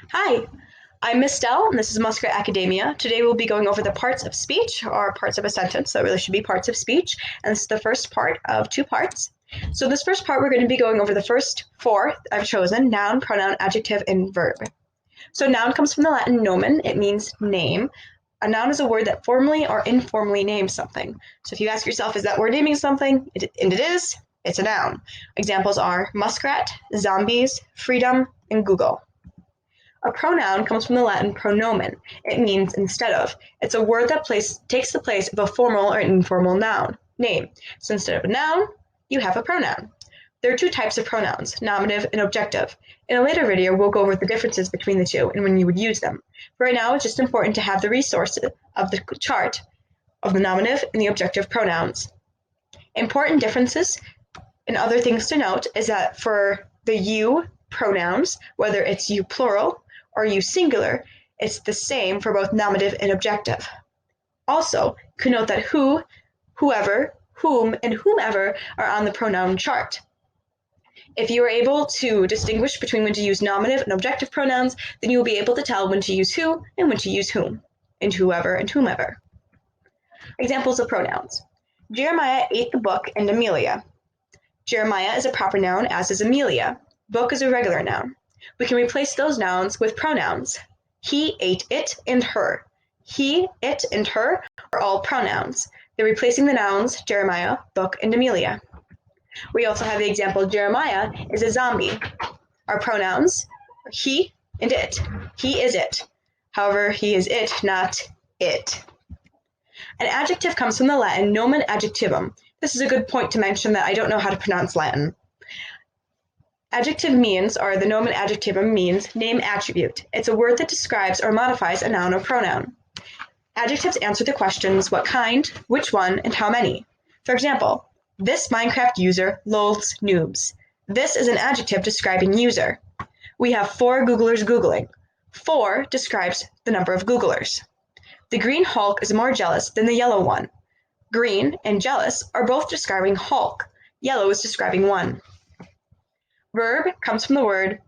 Hi, I'm Miss Dell, and this is Muskrat Academia. Today we'll be going over the parts of speech, or parts of a sentence, that really should be parts of speech, and this is the first part of two parts. So this first part, we're going to be going over the first four I've chosen: noun, pronoun, adjective, and verb. So noun comes from the Latin nomen. It means name. A noun is a word that formally or informally names something. So if you ask yourself, is that word naming something? And it is. It's a noun. Examples are muskrat, zombies, freedom, and Google. A pronoun comes from the Latin pronomen. It means instead of. It's a word that takes the place of a formal or informal noun, name. So instead of a noun, you have a pronoun. There are two types of pronouns, nominative and objective. In a later video, we'll go over the differences between the two and when you would use them. For right now, it's just important to have the resources of the chart of the nominative and the objective pronouns. Important differences and other things to note is that for the you pronouns, whether it's you plural or you singular, it's the same for both nominative and objective. Also, you can note that who, whoever, whom, and whomever are on the pronoun chart. If you are able to distinguish between when to use nominative and objective pronouns, then you will be able to tell when to use who and when to use whom, and whoever and whomever. Examples of pronouns. Jeremiah ate the book and Amelia. Jeremiah is a proper noun, as is Amelia. Book is a regular noun. We can replace those nouns with pronouns. He ate it and her. He, it, and her are all pronouns. They're replacing the nouns Jeremiah, book, and Amelia. We also have the example Jeremiah is a zombie. Our pronouns are he and it. He is it. However, he is it, not it. An adjective comes from the Latin nomen adjectivum. This is a good point to mention that I don't know how to pronounce Latin. Adjective means, or the nomen adjectivum means, name attribute. It's a word that describes or modifies a noun or pronoun. Adjectives answer the questions what kind, which one, and how many. For example, this Minecraft user loathes noobs. This is an adjective describing user. We have 4 Googlers Googling. 4 describes the number of Googlers. The green Hulk is more jealous than the yellow one. Green and jealous are both describing Hulk. Yellow is describing one. Verb comes from the word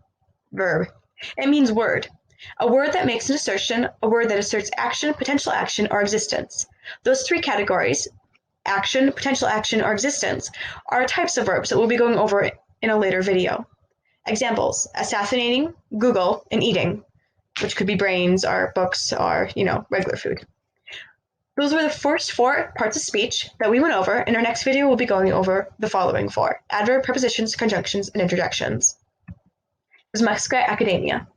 verb. It means word. A word that makes an assertion, a word that asserts action, potential action, or existence. Those 3 categories, action, potential action, or existence, are types of verbs that we'll be going over in a later video. Examples: assassinating, Google, and eating, which could be brains or books or, regular food. Those were the first 4 parts of speech that we went over. In our next video, we'll be going over the following 4: adverb, prepositions, conjunctions, and interjections. This is Muskrat Academia.